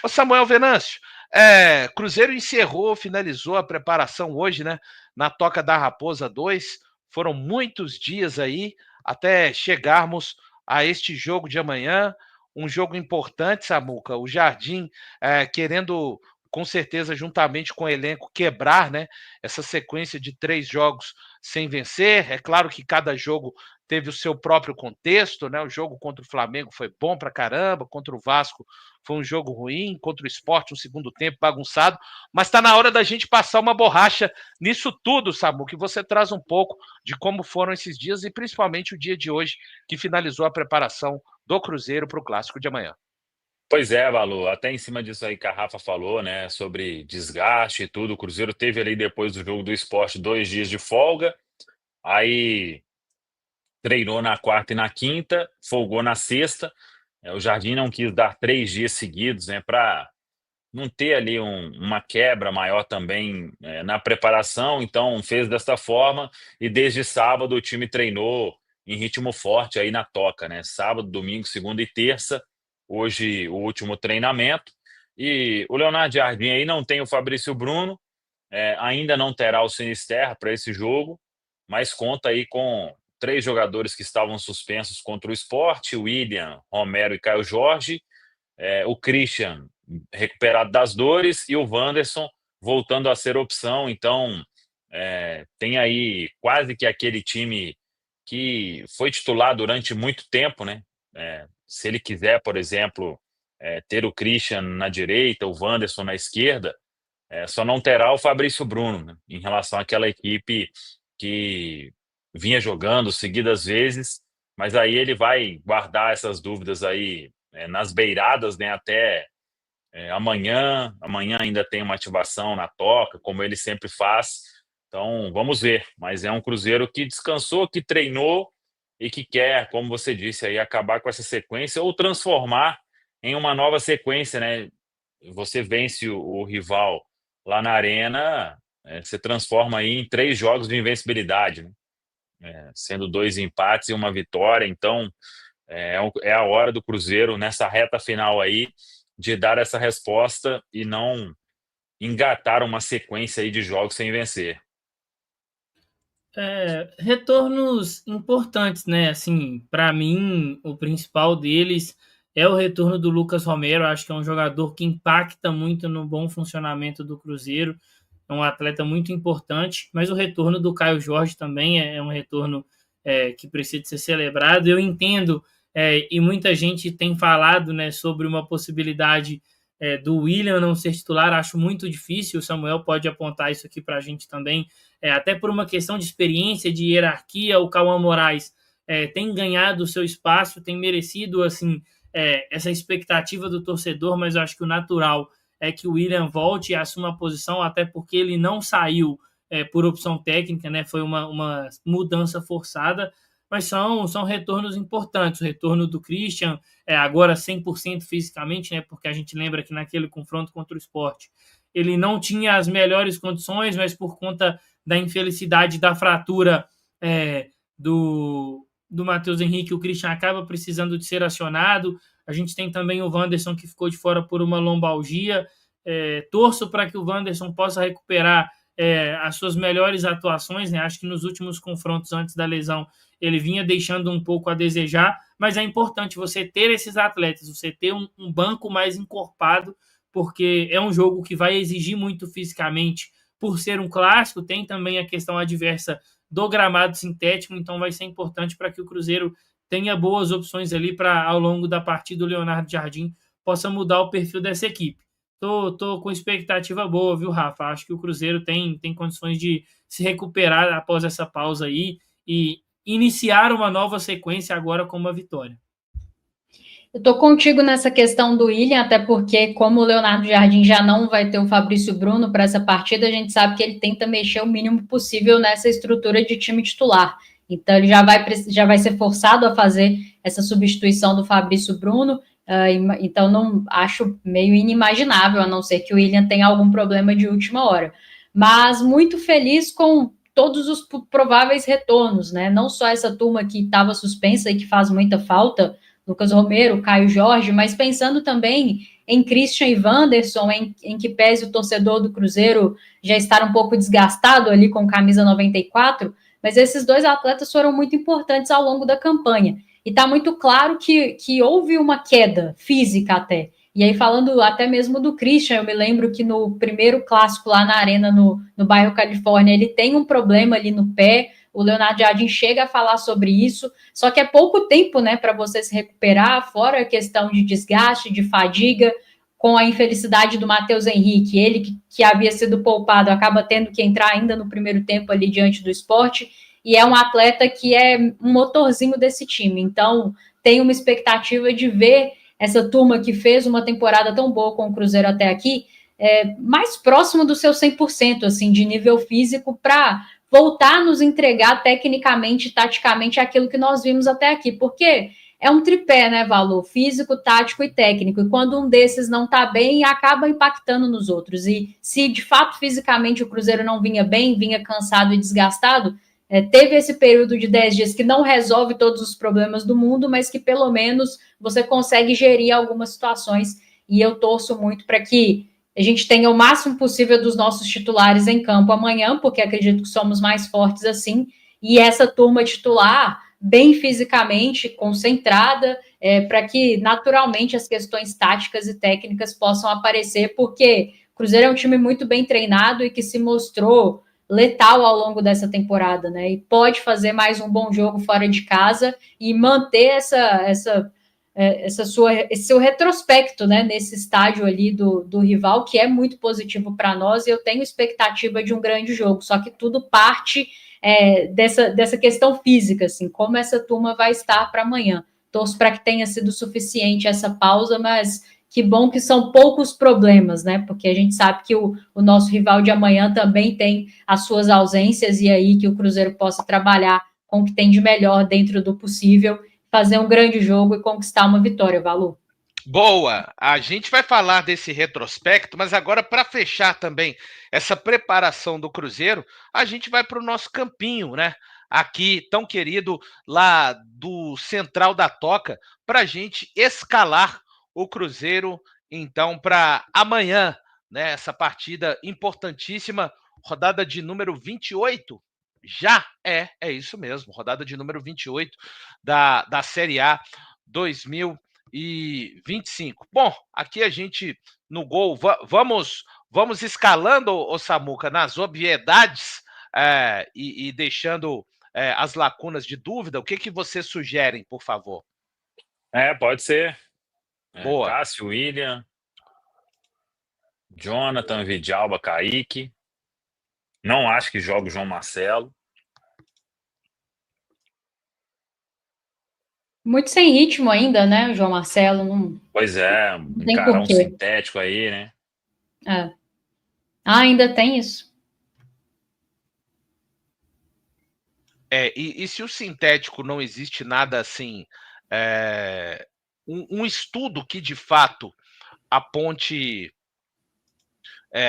Ô Samuel Venâncio, Cruzeiro finalizou a preparação hoje, né? Na Toca da Raposa 2. Foram muitos dias aí até chegarmos a este jogo de amanhã. Um jogo importante, Samuca. O Jardim querendo, com certeza, juntamente com o elenco, quebrar, né, essa sequência de 3 jogos sem vencer. É claro que cada jogo teve o seu próprio contexto, né? O jogo contra o Flamengo foi bom pra caramba, contra o Vasco foi um jogo ruim, contra o Sport, um segundo tempo bagunçado, mas está na hora da gente passar uma borracha nisso tudo, Samu, que você traz um pouco de como foram esses dias e principalmente o dia de hoje, que finalizou a preparação do Cruzeiro para o Clássico de amanhã. Pois é, Valu, até em cima disso aí que a Rafa falou, né, sobre desgaste e tudo, o Cruzeiro teve ali depois do jogo do Sport 2 dias de folga, aí treinou na quarta e na quinta, folgou na sexta. O Jardim não quis dar 3 dias seguidos, né, para não ter ali uma quebra maior também na preparação, então fez desta forma e desde sábado o time treinou em ritmo forte aí na Toca, né? Sábado, domingo, segunda e terça, hoje o último treinamento. E o Leonardo Jardim aí não tem o Fabrício Bruno, ainda não terá o Sinisterra para esse jogo, mas conta aí com 3 jogadores que estavam suspensos contra o Sport: William, Romero e Caio Jorge, o Christian recuperado das dores e o Wanderson voltando a ser opção. Então, tem aí quase que aquele time que foi titular durante muito tempo, né? Se ele quiser, por exemplo, ter o Christian na direita, o Wanderson na esquerda, só não terá o Fabrício Bruno, né? Em relação àquela equipe que vinha jogando seguidas vezes, mas aí ele vai guardar essas dúvidas aí nas beiradas, né, até amanhã. Amanhã ainda tem uma ativação na Toca, como ele sempre faz. Então, vamos ver. Mas é um Cruzeiro que descansou, que treinou e que quer, como você disse, aí, acabar com essa sequência ou transformar em uma nova sequência, né? Você vence o rival lá na Arena, você transforma aí em 3 jogos de invencibilidade, né? Sendo 2 empates e uma vitória. Então, é a hora do Cruzeiro, nessa reta final aí, de dar essa resposta e não engatar uma sequência aí de jogos sem vencer. Retornos importantes, né? Assim, para mim, o principal deles é o retorno do Lucas Romero. Acho que é um jogador que impacta muito no bom funcionamento do Cruzeiro. É um atleta muito importante, mas o retorno do Caio Jorge também é um retorno que precisa ser celebrado. Eu entendo, e muita gente tem falado, né, sobre uma possibilidade do William não ser titular. Acho muito difícil. O Samuel pode apontar isso aqui para a gente também, até por uma questão de experiência, de hierarquia. O Cauã Moraes tem ganhado o seu espaço, tem merecido assim essa expectativa do torcedor, mas eu acho que o natural é que o William volte e assuma a posição, até porque ele não saiu por opção técnica, né? Foi uma mudança forçada, mas são retornos importantes. O retorno do Christian, agora 100% fisicamente, né? Porque a gente lembra que naquele confronto contra o Sport ele não tinha as melhores condições, mas por conta da infelicidade da fratura do Matheus Henrique, o Christian acaba precisando de ser acionado. A gente tem também o Wanderson, que ficou de fora por uma lombalgia. Torço para que o Wanderson possa recuperar as suas melhores atuações, né? Acho que nos últimos confrontos antes da lesão ele vinha deixando um pouco a desejar, mas é importante você ter esses atletas, você ter um banco mais encorpado, porque é um jogo que vai exigir muito fisicamente por ser um clássico. Tem também a questão adversa do gramado sintético, então vai ser importante para que o Cruzeiro tenha boas opções ali para, ao longo da partida, o Leonardo Jardim possa mudar o perfil dessa equipe. Tô com expectativa boa, viu, Rafa? Acho que o Cruzeiro tem condições de se recuperar após essa pausa aí e iniciar uma nova sequência agora com uma vitória. Eu tô contigo nessa questão do William, até porque, como o Leonardo Jardim já não vai ter o Fabrício Bruno para essa partida, a gente sabe que ele tenta mexer o mínimo possível nessa estrutura de time titular. Então, ele já vai ser forçado a fazer essa substituição do Fabrício Bruno. Então, não acho meio inimaginável, a não ser que o William tenha algum problema de última hora. Mas muito feliz com todos os prováveis retornos, né? Não só essa turma que estava suspensa e que faz muita falta, Lucas Romero, Caio Jorge, mas pensando também em Christian e Wanderson, em que pese o torcedor do Cruzeiro já estar um pouco desgastado ali com camisa 94, mas esses dois atletas foram muito importantes ao longo da campanha. E está muito claro que houve uma queda física até. E aí, falando até mesmo do Christian, eu me lembro que no primeiro clássico lá na Arena, no bairro Califórnia, ele tem um problema ali no pé. O Leonardo Jardim chega a falar sobre isso, só que é pouco tempo, né, para você se recuperar, fora a questão de desgaste, de fadiga, com a infelicidade do Matheus Henrique, ele que havia sido poupado, acaba tendo que entrar ainda no primeiro tempo ali diante do Sport, e é um atleta que é um motorzinho desse time. Então, tem uma expectativa de ver essa turma que fez uma temporada tão boa com o Cruzeiro até aqui, mais próximo do seu 100%, assim, de nível físico, para voltar a nos entregar tecnicamente, taticamente, aquilo que nós vimos até aqui, porque é um tripé, né, Valor? Físico, tático e técnico, e quando um desses não tá bem, acaba impactando nos outros, e se de fato fisicamente o Cruzeiro não vinha bem, vinha cansado e desgastado, teve esse período de 10 dias que não resolve todos os problemas do mundo, mas que pelo menos você consegue gerir algumas situações, e eu torço muito para que a gente tenha o máximo possível dos nossos titulares em campo amanhã, porque acredito que somos mais fortes assim, e essa turma titular bem fisicamente, concentrada, para que naturalmente as questões táticas e técnicas possam aparecer, porque o Cruzeiro é um time muito bem treinado e que se mostrou letal ao longo dessa temporada, né? E pode fazer mais um bom jogo fora de casa e manter esse seu retrospecto, né, nesse estádio ali do rival, que é muito positivo para nós, e eu tenho expectativa de um grande jogo, só que tudo parte dessa questão física, assim, como essa turma vai estar para amanhã. Torço para que tenha sido suficiente essa pausa, mas que bom que são poucos problemas, né, porque a gente sabe que o nosso rival de amanhã também tem as suas ausências, e aí que o Cruzeiro possa trabalhar com o que tem de melhor dentro do possível, fazer um grande jogo e conquistar uma vitória, Valu. Boa! A gente vai falar desse retrospecto, mas agora, para fechar também essa preparação do Cruzeiro, a gente vai para o nosso campinho, né? Aqui, tão querido, lá do Central da Toca, para a gente escalar o Cruzeiro, então, para amanhã, né? Essa partida importantíssima, rodada de número 28. Já é isso mesmo, rodada de número 28 da Série A 2025. Bom, aqui a gente no gol, vamos escalando, o Samuca, nas obviedades e deixando as lacunas de dúvida. O que vocês sugerem, por favor? Pode ser. Boa. Cássio, William, Jonathan, Vidalba, Kaique. Não acho que joga o João Marcelo. Muito sem ritmo ainda, né, o João Marcelo? Não, pois é, encarar um sintético aí, né? Ainda tem isso. E se o sintético não existe nada assim, um estudo que de fato aponte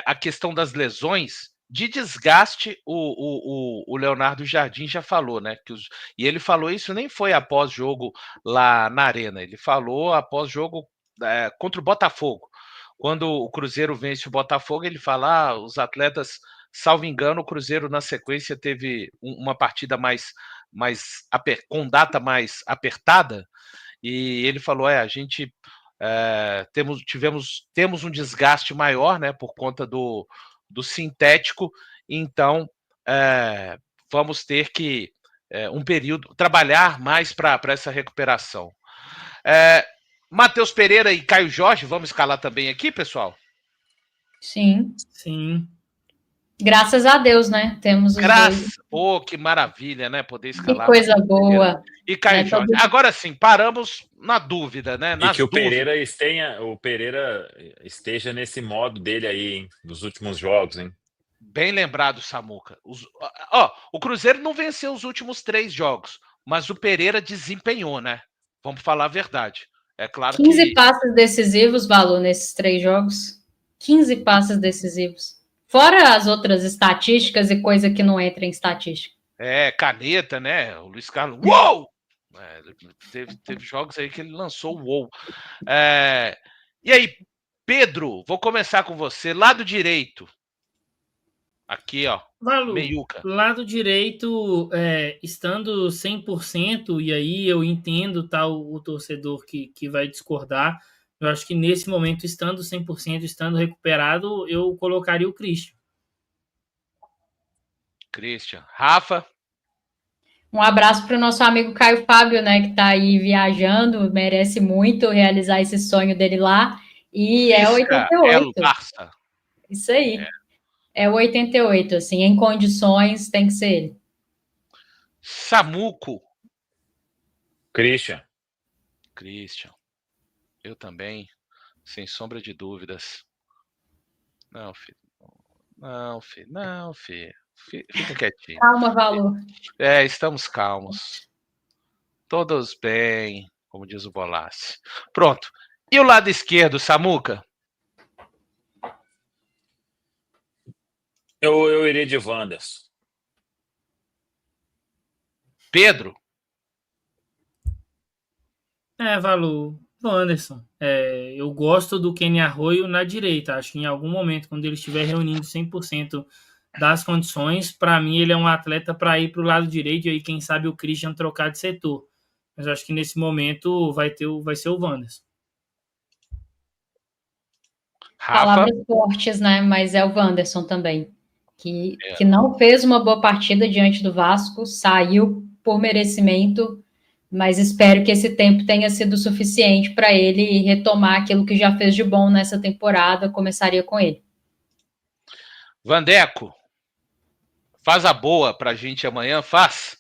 a questão das lesões, de desgaste, o Leonardo Jardim já falou, né? E ele falou isso, nem foi após jogo lá na Arena, ele falou após jogo contra o Botafogo. Quando o Cruzeiro vence o Botafogo, ele fala: os atletas, salvo engano, o Cruzeiro na sequência teve uma partida com data mais apertada, e ele falou: a gente temos um desgaste maior, né, por conta do sintético, então vamos ter que um período trabalhar mais para essa recuperação. Matheus Pereira e Caio Jorge, vamos escalar também aqui, pessoal? Sim. Sim. Graças a Deus, né? Temos os dois. Que maravilha, né? Poder escalar. Que coisa boa. E Caio Jorge. Agora sim, paramos na dúvida, né? E que o Pereira esteja nesse modo dele aí, hein? Nos últimos jogos, hein? Bem lembrado, Samuca. O Cruzeiro não venceu os últimos 3 jogos, mas o Pereira desempenhou, né? Vamos falar a verdade. É claro 15 passes decisivos, Valu, nesses 3 jogos. 15 passes decisivos. Fora as outras estatísticas e coisa que não entra em estatística. Caneta, né? O Luiz Carlos. Uou! Teve jogos aí que ele lançou o uou. E aí, Pedro, vou começar com você. Lado direito. Aqui, ó. Valu, Meiuca. lado direito, estando 100%, e aí eu entendo o torcedor que vai discordar, eu acho que nesse momento, estando 100%, estando recuperado, eu colocaria o Christian. Rafa. Um abraço para o nosso amigo Caio Fábio, né, que está aí viajando, merece muito realizar esse sonho dele lá, e é 88. Barça. Isso aí. É o 88, assim, em condições tem que ser ele. Samuco. Christian. Eu também, sem sombra de dúvidas. Não, filho. Fica quietinho. Calma, Valu. Estamos calmos. Todos bem, como diz o Bolassi. Pronto. E o lado esquerdo, Samuca? Eu iria de Wanderson. Pedro? Valu, Wanderson. Eu gosto do Kenny Arroyo na direita. Acho que em algum momento, quando ele estiver reunindo 100% das condições, para mim ele é um atleta para ir para o lado direito e aí quem sabe o Christian trocar de setor. Mas acho que nesse momento vai ser o Wanderson. Rafa? Palavras fortes, né? Mas é o Wanderson também, que não fez uma boa partida diante do Vasco, saiu por merecimento, mas espero que esse tempo tenha sido suficiente para ele retomar aquilo que já fez de bom nessa temporada. Começaria com ele. Vandeco, faz a boa pra gente amanhã, faz.